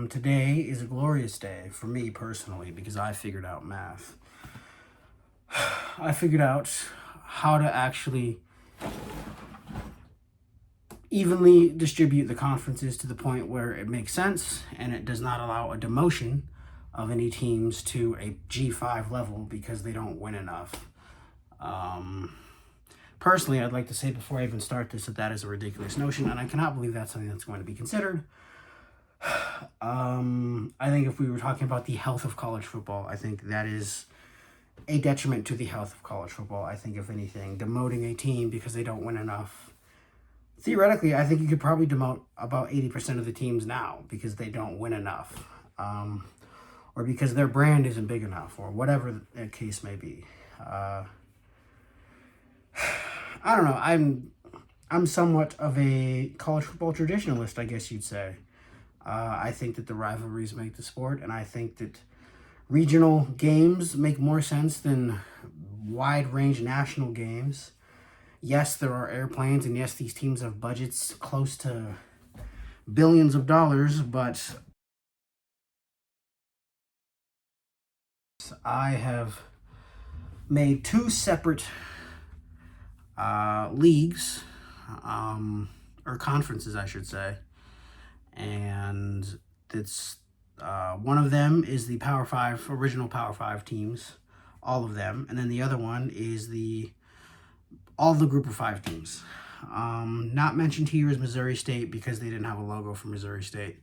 Today is a glorious day for me personally because I figured out math. I figured out how to actually evenly distribute the conferences to the point where it makes sense and it does not allow a demotion of any teams to a G5 level because they don't win enough. Personally, I'd like to say before I even start this that is a ridiculous notion, and I cannot believe that's something that's going to be considered. I think if we were talking about the health of college football, I think that is a detriment to the health of college football. I think, if anything, demoting a team because they don't win enough. Theoretically, I think you could probably demote about 80% of the teams now because they don't win enough, or because their brand isn't big enough, or whatever the case may be. I don't know. I'm somewhat of a college football traditionalist, I guess you'd say. I think that the rivalries make the sport, and I think that regional games make more sense than wide-range national games. Yes, there are airplanes, and yes, these teams have budgets close to billions of dollars, but I have made two separate leagues, or conferences, I should say, and it's one of them is the Power Five, original Power Five teams, all of them, and then the other one is all the Group of Five teams. Not mentioned here is Missouri State because they didn't have a logo for Missouri State,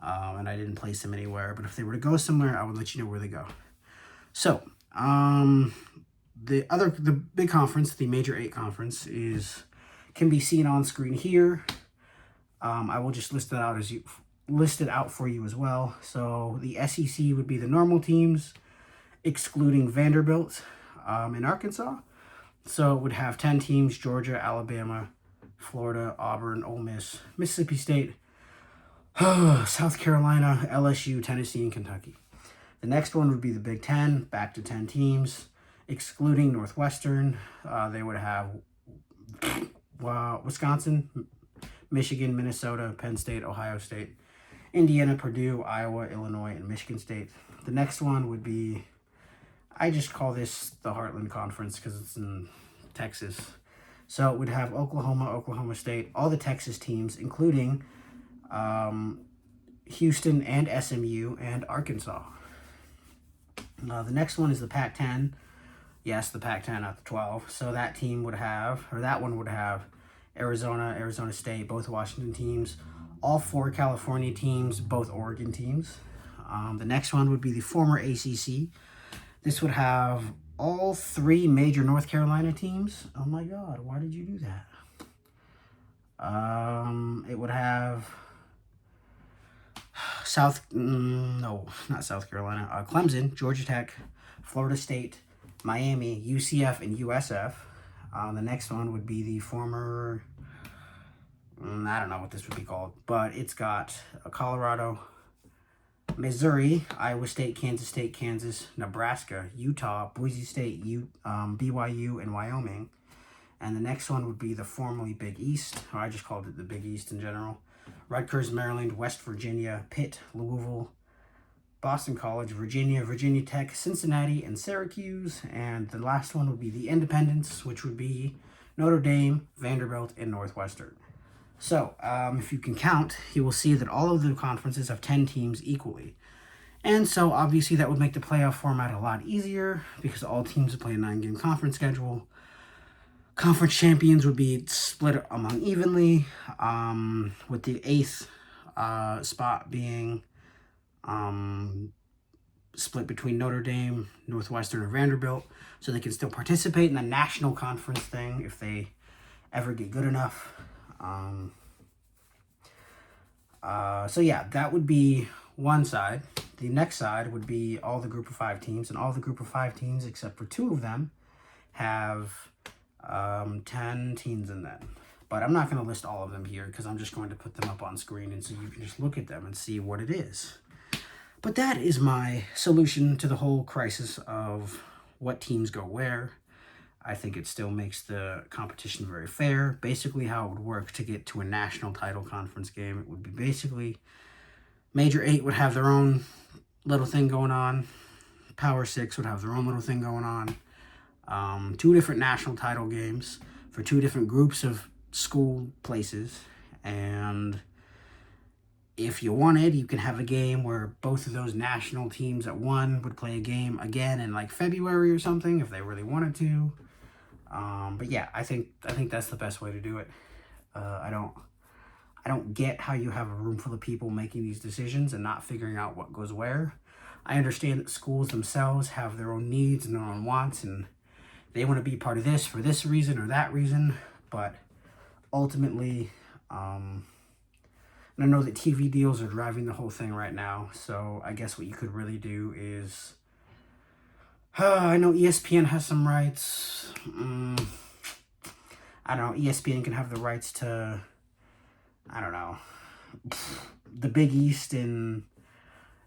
and I didn't place them anywhere. But if they were to go somewhere, I would let you know where they go. So, the big conference, the Major 8 conference, can be seen on screen here. I will just list it out for you as well. So the SEC would be the normal teams, excluding Vanderbilt in Arkansas. So it would have 10 teams: Georgia, Alabama, Florida, Auburn, Ole Miss, Mississippi State, South Carolina, LSU, Tennessee, and Kentucky. The next one would be the Big Ten, back to 10 teams, excluding Northwestern. They would have Wisconsin, Michigan, Minnesota, Penn State, Ohio State, Indiana, Purdue, Iowa, Illinois, and Michigan State. The next one would be, I just call this the Heartland Conference because it's in Texas. So it would have Oklahoma, Oklahoma State, all the Texas teams, including Houston and SMU and Arkansas. The next one is the Pac-10. Yes, the Pac-10, not the 12. So that one would have Arizona, Arizona State, both Washington teams, all 4 California teams, both Oregon teams. The next one would be the former ACC. This would have all 3 major North Carolina teams. Oh my God, why did you do that? It would have not South Carolina, Clemson, Georgia Tech, Florida State, Miami, UCF, and USF. The next one would be the former, I don't know what this would be called, but it's got Colorado, Missouri, Iowa State, Kansas, Nebraska, Utah, Boise State, BYU, and Wyoming. And the next one would be the formerly Big East, or I just called it the Big East in general. Rutgers, Maryland, West Virginia, Pitt, Louisville, Boston College, Virginia, Virginia Tech, Cincinnati, and Syracuse. And the last one would be the Independents, which would be Notre Dame, Vanderbilt, and Northwestern. So, if you can count, you will see that all of the conferences have 10 teams equally. And so, obviously, that would make the playoff format a lot easier because all teams would play a 9-game conference schedule. Conference champions would be split among evenly, with the 8th spot being split between Notre Dame, Northwestern, and Vanderbilt, so they can still participate in the national conference thing if they ever get good enough. That would be one side. The next side would be all the Group of 5 teams, and all the Group of 5 teams, except for 2 of them, have 10 teams in them. But I'm not going to list all of them here because I'm just going to put them up on screen, and so you can just look at them and see what it is. But that is my solution to the whole crisis of what teams go where. I think it still makes the competition very fair. Basically, how it would work to get to a national title conference game, it would be basically Major 8 would have their own little thing going on. Power 6 would have their own little thing going on. 2 different national title games for 2 different groups of school places. And if you wanted, you can have a game where both of those national teams at one would play a game again in like February or something if they really wanted to. But yeah, I think that's the best way to do it. I don't get how you have a room full of people making these decisions and not figuring out what goes where. I understand that schools themselves have their own needs and their own wants, and they want to be part of this for this reason or that reason. But ultimately, and I know that TV deals are driving the whole thing right now. So I guess what you could really do is, I know ESPN has some rights. I don't know. ESPN can have the rights to, I don't know, the Big East and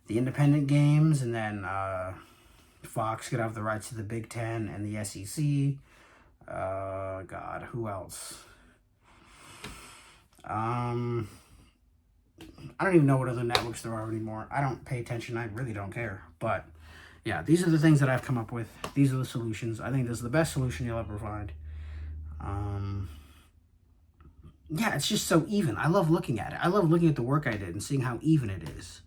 the independent games, and then Fox could have the rights to the Big Ten and the SEC. God, who else? I don't even know what other networks there are anymore. I don't pay attention. I really don't care. But yeah, these are the things that I've come up with. These are the solutions. I think this is the best solution you'll ever find. Yeah, it's just so even. I love looking at it. I love looking at the work I did and seeing how even it is.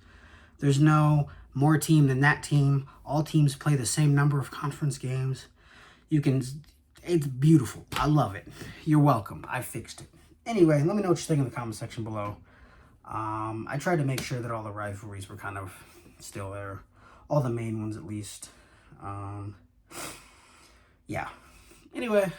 There's no more team than that team. All teams play the same number of conference games. It's beautiful. I love it. You're welcome. I fixed it. Anyway, let me know what you think in the comment section below. I tried to make sure that all the rivalries were kind of still there. All the main ones, at least. Yeah. Anyway,